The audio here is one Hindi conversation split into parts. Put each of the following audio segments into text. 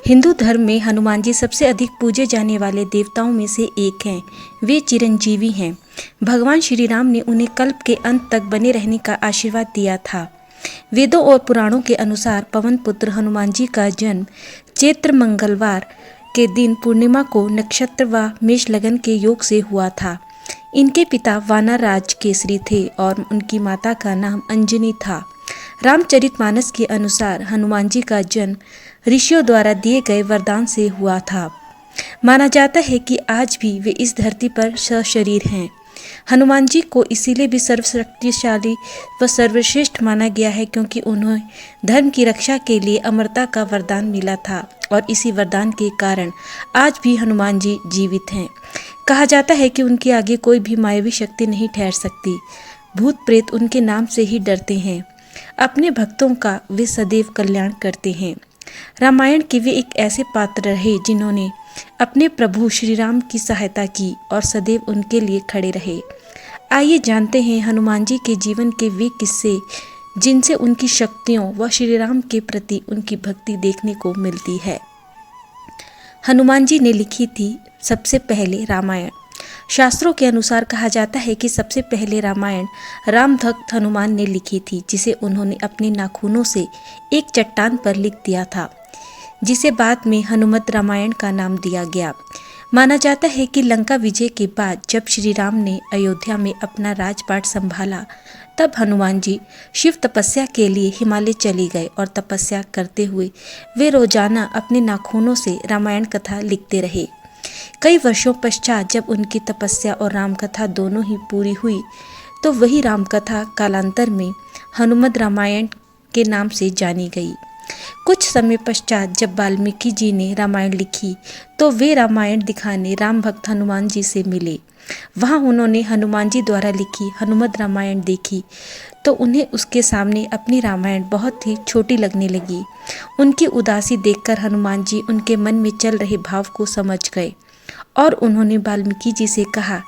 हिंदू धर्म में हनुमान जी सबसे अधिक पूजे जाने वाले देवताओं में से एक हैं। वे चिरंजीवी हैं। भगवान श्री राम ने उन्हें कल्प के अंत तक बने रहने का आशीर्वाद दिया था। वेदों और पुराणों के अनुसार पवन पुत्र हनुमान जी का जन्म चैत्र मंगलवार के दिन पूर्णिमा को नक्षत्र व मेष लगन के योग से हुआ था। इनके पिता वानर राज केसरी थे और उनकी माता का नाम अंजनी था। रामचरितमानस के अनुसार हनुमान जी का जन्म ऋषियों द्वारा दिए गए वरदान से हुआ था। माना जाता है कि आज भी वे इस धरती पर सशरीर हैं। हनुमान जी को इसीलिए भी सर्वशक्तिशाली व सर्वश्रेष्ठ माना गया है क्योंकि उन्हें धर्म की रक्षा के लिए अमरता का वरदान मिला था और इसी वरदान के कारण आज भी हनुमान जी जीवित हैं। कहा जाता है कि उनके आगे कोई भी मायावी शक्ति नहीं ठहर सकती। भूत प्रेत उनके नाम से ही डरते हैं। अपने भक्तों का वे सदैव कल्याण करते हैं। रामायण के वे एक ऐसे पात्र रहे जिन्होंने अपने प्रभु श्री राम की सहायता की और सदैव उनके लिए खड़े रहे। आइए जानते हैं हनुमान जी के जीवन के वे किस्से जिनसे उनकी शक्तियों व श्री राम के प्रति उनकी भक्ति देखने को मिलती है। हनुमान जी ने लिखी थी सबसे पहले रामायण। शास्त्रों के अनुसार कहा जाता है कि सबसे पहले रामायण राम भक्त हनुमान ने लिखी थी, जिसे उन्होंने अपने नाखूनों से एक चट्टान पर लिख दिया था, जिसे बाद में हनुमत रामायण का नाम दिया गया। माना जाता है कि लंका विजय के बाद जब श्री राम ने अयोध्या में अपना राजपाट संभाला तब हनुमान जी शिव तपस्या के लिए हिमालय चले गए और तपस्या करते हुए वे रोजाना अपने नाखूनों से रामायण कथा लिखते रहे। कई वर्षों पश्चात जब उनकी तपस्या और राम कथा दोनों ही पूरी हुई तो वही राम कथा कालांतर में हनुमत रामायण के नाम से जानी गई। कुछ समय पश्चात जब वाल्मीकि जी ने रामायण लिखी तो वे रामायण दिखाने राम भक्त हनुमान जी से मिले। वहां उन्होंने हनुमान जी द्वारा लिखी हनुमत रामायण देखी तो उन्हें उसके सामने अपनी रामायण बहुत ही छोटी लगने लगी। उनकी उदासी देखकर हनुमान जी उनके मन में चल रहे भाव को समझ गए और उन्होंने वाल्मीकि जी से कहा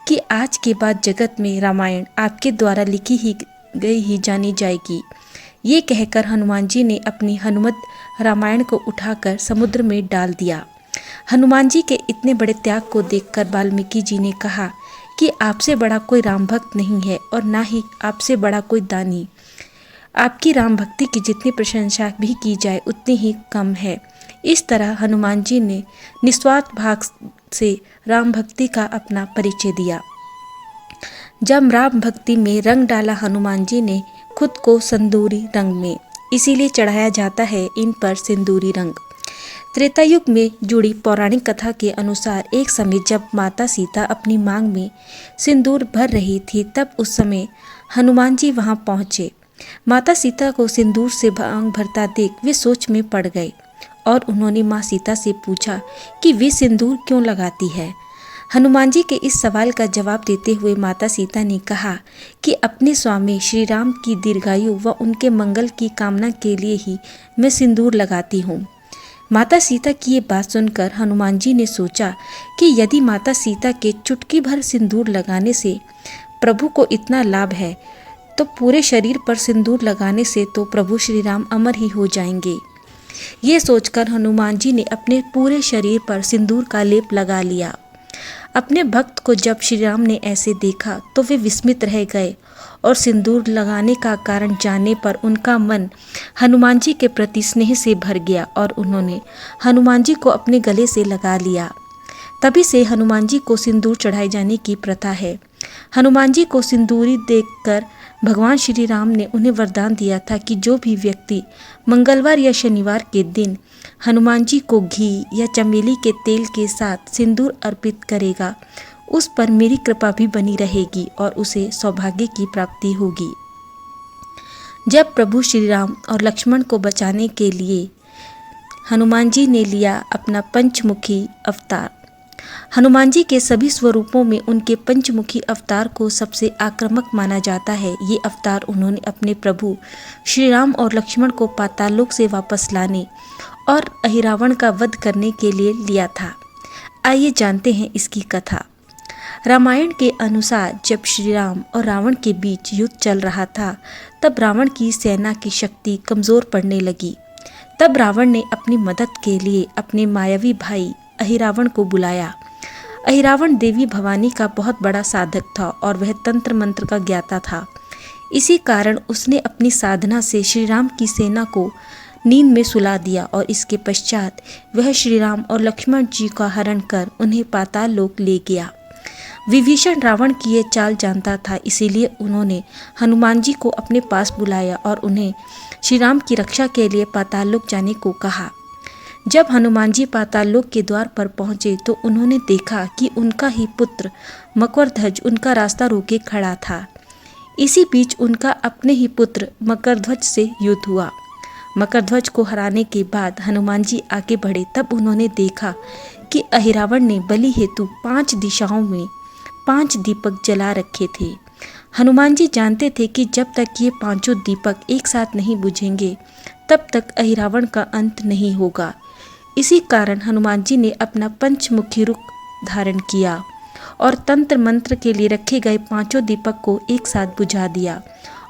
कि आज के बाद जगत में रामायण आपके द्वारा लिखी ही गई ही जानी जाएगी। ये कहकर हनुमान जी ने अपनी हनुमत रामायण को उठाकर समुद्र में डाल दिया। हनुमान जी के इतने बड़े त्याग को देखकर वाल्मीकि जी ने कहा कि आपसे बड़ा कोई राम भक्त नहीं है और ना ही आपसे बड़ा कोई दानी। आपकी राम भक्ति की जितनी प्रशंसा भी की जाए उतनी ही कम है। इस तरह हनुमान जी ने निस्वार्थ भाव से राम भक्ति का अपना परिचय दिया। जब राम भक्ति में रंग डाला हनुमान जी ने खुद को सिंदूरी रंग में, इसीलिए चढ़ाया जाता है इन पर सिंदूरी रंग। त्रेता युग में जुड़ी पौराणिक कथा के अनुसार एक समय जब माता सीता अपनी मांग में सिंदूर भर रही थी तब उस समय हनुमान जी वहां पहुंचे। माता सीता को सिंदूर से मांग भरता देख वे सोच में पड़ गए और उन्होंने माँ सीता से पूछा कि वे सिंदूर क्यों लगाती है। हनुमान जी के इस सवाल का जवाब देते हुए माता सीता ने कहा कि अपने स्वामी श्री राम की दीर्घायु व उनके मंगल की कामना के लिए ही मैं सिंदूर लगाती हूँ। माता सीता की ये बात सुनकर हनुमान जी ने सोचा कि यदि माता सीता के चुटकी भर सिंदूर लगाने से प्रभु को इतना लाभ है तो पूरे शरीर पर सिंदूर लगाने से तो प्रभु श्री राम अमर ही हो जाएंगे। ये सोचकर हनुमान जी ने अपने पूरे शरीर पर सिंदूर का लेप लगा लिया। अपने भक्त को जब श्री राम ने ऐसे देखा तो वे विस्मित रह गए और सिंदूर लगाने का कारण जानने पर उनका मन हनुमान जी के प्रति स्नेह से भर गया और उन्होंने हनुमान जी को अपने गले से लगा लिया। तभी से हनुमान जी को सिंदूर चढ़ाए जाने की प्रथा है। हनुमान जी को सिंदूरी देखकर भगवान श्री राम ने उन्हें वरदान दिया था कि जो भी व्यक्ति मंगलवार या शनिवार के दिन हनुमान जी को घी या चमेली के तेल के साथ सिंदूर अर्पित करेगा उस पर मेरी कृपा भी बनी रहेगी और उसे सौभाग्य की प्राप्ति होगी। जब प्रभु श्री राम और लक्ष्मण को बचाने के लिए हनुमान जी ने लिया अपना पंचमुखी अवतार। हनुमान जी के सभी स्वरूपों में उनके पंचमुखी अवतार को सबसे आक्रामक माना जाता है। ये अवतार उन्होंने अपने प्रभु श्री राम और लक्ष्मण को पाताललोक से वापस लाने और अहिरावण का वध करने के लिए लिया था। आइए जानते हैं इसकी कथा। रामायण के अनुसार जब श्री राम और रावण के बीच युद्ध चल रहा था तब रावण की सेना की शक्ति कमजोर पड़ने लगी। तब रावण ने अपनी मदद के लिए अपने मायावी भाई अहिरावण को बुलाया। अहिरावण देवी भवानी का बहुत बड़ा साधक था और वह तंत्र मंत्र का ज्ञाता था। इसी कारण उसने अपनी साधना से श्री राम की सेना को नींद में सुला दिया और इसके पश्चात वह श्री राम और लक्ष्मण जी का हरण कर उन्हें पाताल लोक ले गया। विभीषण रावण की ये चाल जानता था, इसीलिए उन्होंने हनुमान जी को अपने पास बुलाया और उन्हें श्री राम की रक्षा के लिए पाताल लोक जाने को कहा। जब हनुमान जी पाताल लोक के द्वार पर पहुंचे तो उन्होंने देखा कि उनका ही पुत्र मकरध्वज उनका रास्ता रोके खड़ा था। इसी बीच उनका अपने ही पुत्र मकरध्वज से युद्ध हुआ। मकरध्वज को हराने के बाद हनुमान जी आगे बढ़े, तब उन्होंने देखा कि अहिरावण ने बलि हेतु 5 दिशाओं में 5 दीपक जला रखे थे। हनुमान जी जानते थे कि जब तक ये 5 दीपक एक साथ नहीं बुझेंगे तब तक अहिरावण का अंत नहीं होगा। इसी कारण हनुमान जी ने अपना पंचमुखी रुख धारण किया और तंत्र मंत्र के लिए रखे गए 5 दीपक को एक साथ बुझा दिया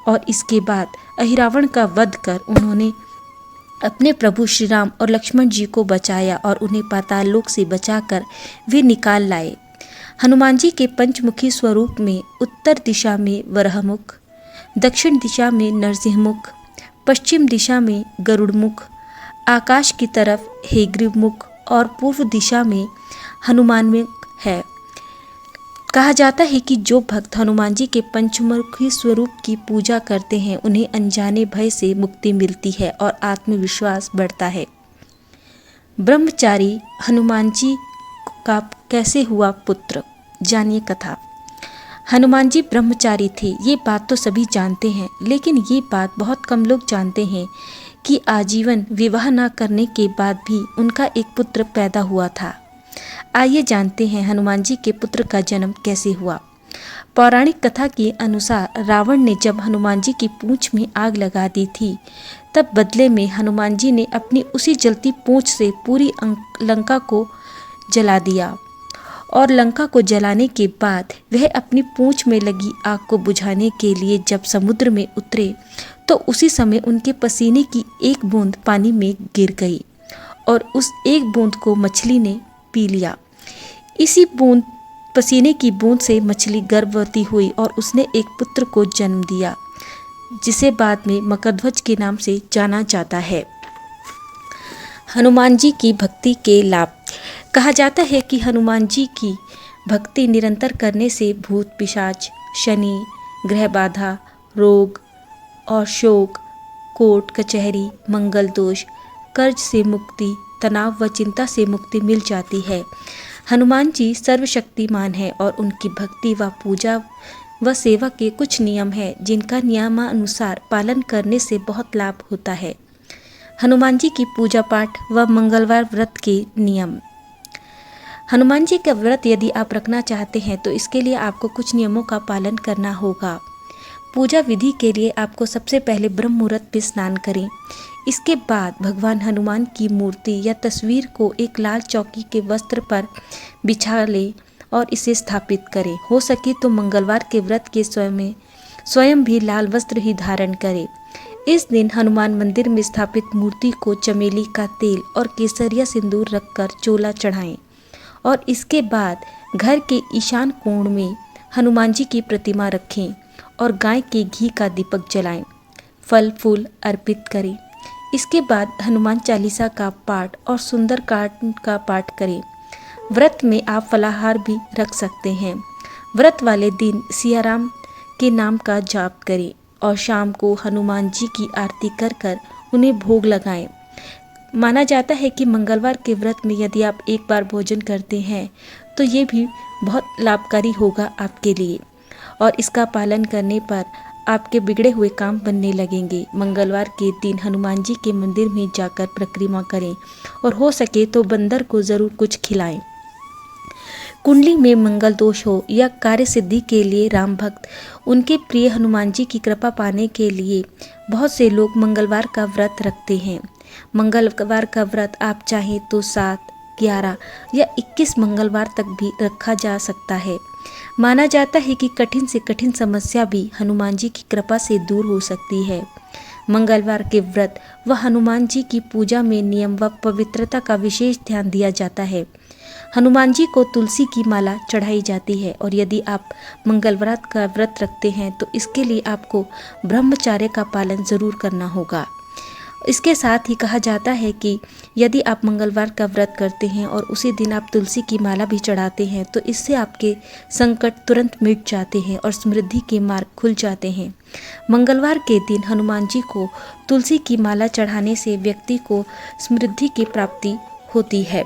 और इसके बाद अहिरावण का वध कर उन्होंने अपने प्रभु श्री राम और लक्ष्मण जी को बचाया और उन्हें पाताल लोक से बचाकर वे निकाल लाए। हनुमान जी के पंचमुखी स्वरूप में उत्तर दिशा में वराहमुख, दक्षिण दिशा में नरसिंहमुख, पश्चिम दिशा में गरुड़मुख, आकाश की तरफ हेग्रीवमुख और पूर्व दिशा में हनुमान मुख है। कहा जाता है कि जो भक्त हनुमान जी के पंचमुखी स्वरूप की पूजा करते हैं उन्हें अनजाने भय से मुक्ति मिलती है और आत्मविश्वास बढ़ता है। ब्रह्मचारी हनुमान जी का कैसे हुआ पुत्र, जानिए कथा। हनुमान जी ब्रह्मचारी थे, ये बात तो सभी जानते हैं, लेकिन ये बात बहुत कम लोग जानते हैं कि आजीवन विवाह न करने के बाद भी उनका एक पुत्र पैदा हुआ था। आइए जानते हैं हनुमान जी के पुत्र का जन्म कैसे हुआ। पौराणिक कथा के अनुसार रावण ने जब हनुमान जी की पूंछ में आग लगा दी थी, तब बदले में हनुमान जी ने अपनी उसी जलती पूंछ से पूरी लंका को जला दिया और लंका को जलाने के बाद वह अपनी पूंछ में लगी आग को बुझाने के लिए जब समुद्र में उतरे तो उसी समय उनके पसीने की एक बूंद पानी में गिर गई और उस एक बूंद को मछली ने पी लिया। इसी बूंद पसीने की बूंद से मछली गर्भवती हुई और उसने एक पुत्र को जन्म दिया, जिसे बाद में मकरध्वज के नाम से जाना जाता है। हनुमान जी की भक्ति के लाभ। कहा जाता है कि हनुमान जी की भक्ति निरंतर करने से भूत पिशाच, शनि, ग्रह बाधा, रोग और शोक, कोर्ट कचहरी, मंगल दोष, कर्ज से मुक्ति, तनाव व चिंता से मुक्ति मिल जाती है। हनुमान जी सर्वशक्तिमान है और उनकी भक्ति व पूजा व सेवा के कुछ नियम हैं जिनका नियमानुसार पालन करने से बहुत लाभ होता है। हनुमान जी की पूजा पाठ व मंगलवार व्रत के नियम। हनुमान जी का व्रत यदि आप रखना चाहते हैं तो इसके लिए आपको कुछ नियमों का पालन करना होगा। पूजा विधि के लिए आपको सबसे पहले ब्रह्म मुहूर्त में स्नान करें। इसके बाद भगवान हनुमान की मूर्ति या तस्वीर को एक लाल चौकी के वस्त्र पर बिछा लें और इसे स्थापित करें। हो सके तो मंगलवार के व्रत के स्वयं भी लाल वस्त्र ही धारण करें। इस दिन हनुमान मंदिर में स्थापित मूर्ति को चमेली का तेल और केसरिया सिंदूर रखकर चोला चढ़ाएं और इसके बाद घर के ईशान कोण में हनुमान जी की प्रतिमा रखें और गाय के घी का दीपक जलाएं। फल फूल अर्पित करें। इसके बाद हनुमान चालीसा का पाठ और सुंदरकांड का पाठ करें। व्रत में आप फलाहार भी रख सकते हैं। व्रत वाले दिन सियाराम के नाम का जाप करें और शाम को हनुमान जी की आरती कर कर उन्हें भोग लगाएं। माना जाता है कि मंगलवार के व्रत में यदि आप एक बार भोजन करते हैं तो ये भी बहुत लाभकारी होगा आपके लिए और इसका पालन करने पर आपके बिगड़े हुए काम बनने लगेंगे। मंगलवार के दिन हनुमान जी के मंदिर में जाकर परिक्रमा करें और हो सके तो बंदर को ज़रूर कुछ खिलाएं। कुंडली में मंगल दोष हो या कार्य सिद्धि के लिए राम भक्त उनके प्रिय हनुमान जी की कृपा पाने के लिए बहुत से लोग मंगलवार का व्रत रखते हैं। मंगलवार का व्रत आप चाहें तो 7, 11 या 21 मंगलवार तक भी रखा जा सकता है। माना जाता है कि कठिन से कठिन समस्या भी हनुमान जी की कृपा से दूर हो सकती है। मंगलवार के व्रत व हनुमान जी की पूजा में नियम व पवित्रता का विशेष ध्यान दिया जाता है। हनुमान जी को तुलसी की माला चढ़ाई जाती है और यदि आप मंगलवार का व्रत रखते हैं तो इसके लिए आपको ब्रह्मचर्य का पालन जरूर करना होगा। इसके साथ ही कहा जाता है कि यदि आप मंगलवार का व्रत करते हैं और उसी दिन आप तुलसी की माला भी चढ़ाते हैं तो इससे आपके संकट तुरंत मिट जाते हैं और समृद्धि के मार्ग खुल जाते हैं। मंगलवार के दिन हनुमान जी को तुलसी की माला चढ़ाने से व्यक्ति को समृद्धि की प्राप्ति होती है।